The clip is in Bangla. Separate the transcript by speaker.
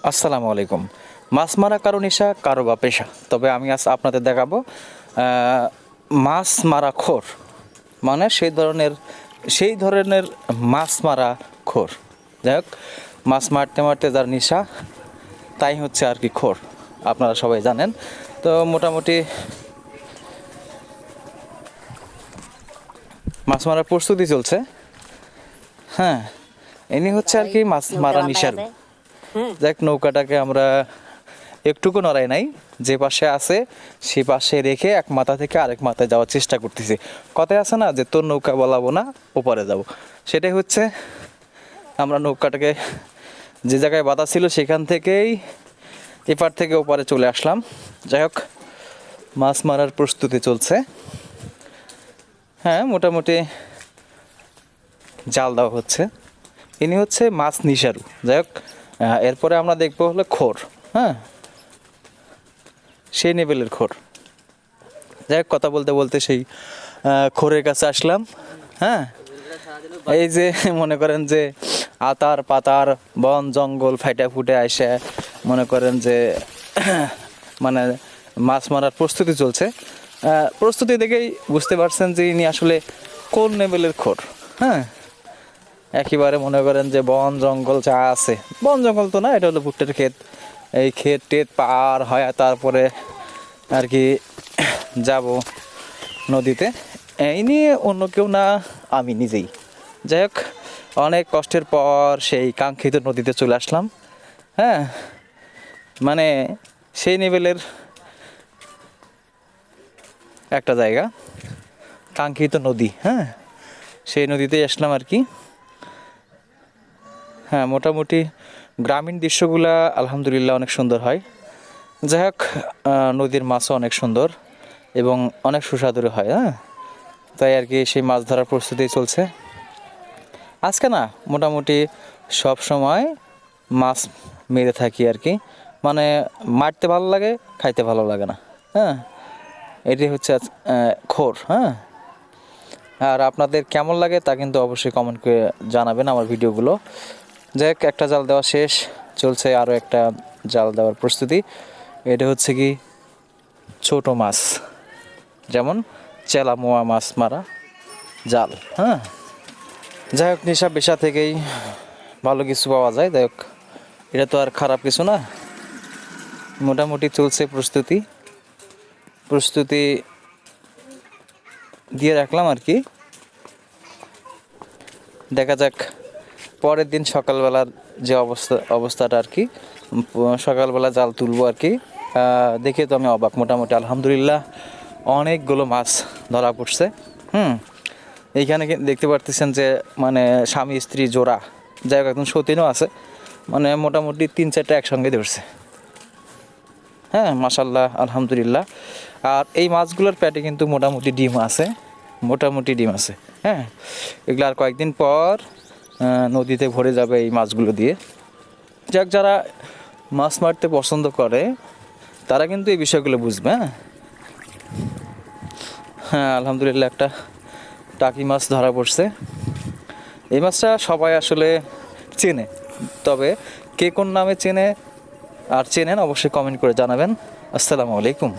Speaker 1: আসসালামু আলাইকুম। মাছ মারা কারো নেশা, কারো বা পেশা। তবে আমি আজ আপনাদের দেখাবো মাছ মারা খোর, মানে সেই ধরনের মাছ মারা খোর। যাই হোক, মাছ মারতে মারতে যার নেশা তাই হচ্ছে আর কি খোর, আপনারা সবাই জানেন। তো মোটামুটি মাছ মারার প্রস্তুতি চলছে। হ্যাঁ, ইনি হচ্ছে আর কি মাছ মারা নিশারু। দেখ, নৌকাটাকে আমরা একটুকু নড়াই নাই, যে পাশে আছে সে পাশে রেখে এক মাথা থেকে আরেক মাথায় যাওয়ার চেষ্টা করতেছি। কথায় আছে না যে তোর নৌকা বলাবো না, ওপারে যাব। সেটাই হচ্ছে, আমরা নৌকাটাকে যে জায়গায় বাঁধা ছিল সেখান থেকেই এপার থেকে ওপারে চলে আসলাম। যাই হোক, মাছ মারার প্রস্তুতি চলছে। হ্যাঁ, মোটামুটি জাল দেওয়া হচ্ছে। ইনি হচ্ছে মাছ নিশারু। যাই হোক, এরপরে আমরা দেখবো হলো খোর। হ্যাঁ, সেই লেভেলের খোর। যাই হোক, কথা বলতে বলতে সেই খোরের কাছে আসলাম। হ্যাঁ, এই যে মনে করেন যে আতার পাতার বন জঙ্গল ফাইটা ফুটে আসে, মনে করেন যে মানে মাছ মারার প্রস্তুতি চলছে। প্রস্তুতি দেখেই বুঝতে পারছেন যে ইনি আসলে কোন লেভেলের খোর। হ্যাঁ, একেবারে মনে করেন যে বন জঙ্গল যা আছে, বন জঙ্গল তো না, এটা হলো ভুট্টার ক্ষেত। এই ক্ষেত টেত পার হয়, তারপরে আর কি যাব নদীতে। এই নিয়ে অন্য কেউ না, আমি নিজেই। যাই হোক, অনেক কষ্টের পর সেই কাঙ্ক্ষিত নদীতে চলে আসলাম। হ্যাঁ, মানে সেই লেভেলের একটা জায়গা, কাঙ্ক্ষিত নদী। হ্যাঁ, সেই নদীতেই আসলাম আর কি। হ্যাঁ, মোটামুটি গ্রামীণ দৃশ্যগুলা আলহামদুলিল্লাহ অনেক সুন্দর হয়। যাই হোক, নদীর মাছও অনেক সুন্দর এবং অনেক সুস্বাদু হয়। হ্যাঁ, তাই আর কি সেই মাছ ধরার প্রস্তুতি চলছে আজকে। না, মোটামুটি সব সময় মাছ মেরে থাকি আর কি। মানে মারতে ভালো লাগে, খাইতে ভালো লাগে না। হ্যাঁ, এটি হচ্ছে খোর। হ্যাঁ, আর আপনাদের কেমন লাগে তা কিন্তু অবশ্যই কমেন্ট করে জানাবেন আমার ভিডিওগুলো। যাই হোক, একটা জাল দেওয়া শেষ, চলছে আরও একটা জাল দেওয়ার প্রস্তুতি। এটা হচ্ছে কি ছোট মাছ, যেমন চেলা মোয়া মাছ মারা জাল। হ্যাঁ, যাই হোক, নেশা পেশা থেকেই ভালো কিছু পাওয়া যায়। যাই হোক, এটা তো আর খারাপ কিছু না। মোটামুটি চলছে প্রস্তুতি দিয়ে রাখলাম আর কি। দেখা যাক পরের দিন সকালবেলার যে অবস্থাটা আর কি। সকালবেলা জাল তুলবো আর কি। দেখে তো আমি অবাক। মোটামুটি আলহামদুলিল্লাহ অনেকগুলো মাছ ধরা পড়ছে। এইখানে দেখতে পারতেছেন যে মানে স্বামী স্ত্রী জোড়া, যাই হোক একদম সতীনও আছে। মানে মোটামুটি 3-4টা একসঙ্গে ধরছে। হ্যাঁ, মাশাল্লাহ আলহামদুলিল্লাহ। আর এই মাছগুলোর পেটে কিন্তু মোটামুটি ডিম আছে। হ্যাঁ, এগুলো আর কয়েকদিন পর নদীতে ভরে যাবে এই মাছগুলো দিয়ে। যাক, যারা মাছ মারতে পছন্দ করে তারা কিন্তু এই বিষয়গুলো বুঝবে। হ্যাঁ, আলহামদুলিল্লাহ একটা টাকি মাছ ধরা পড়ছে। এই মাছটা সবাই আসলে চেনে, তবে কে কোন নামে চেনে আর চেনেন অবশ্যই কমেন্ট করে জানাবেন। আসসালামু আলাইকুম।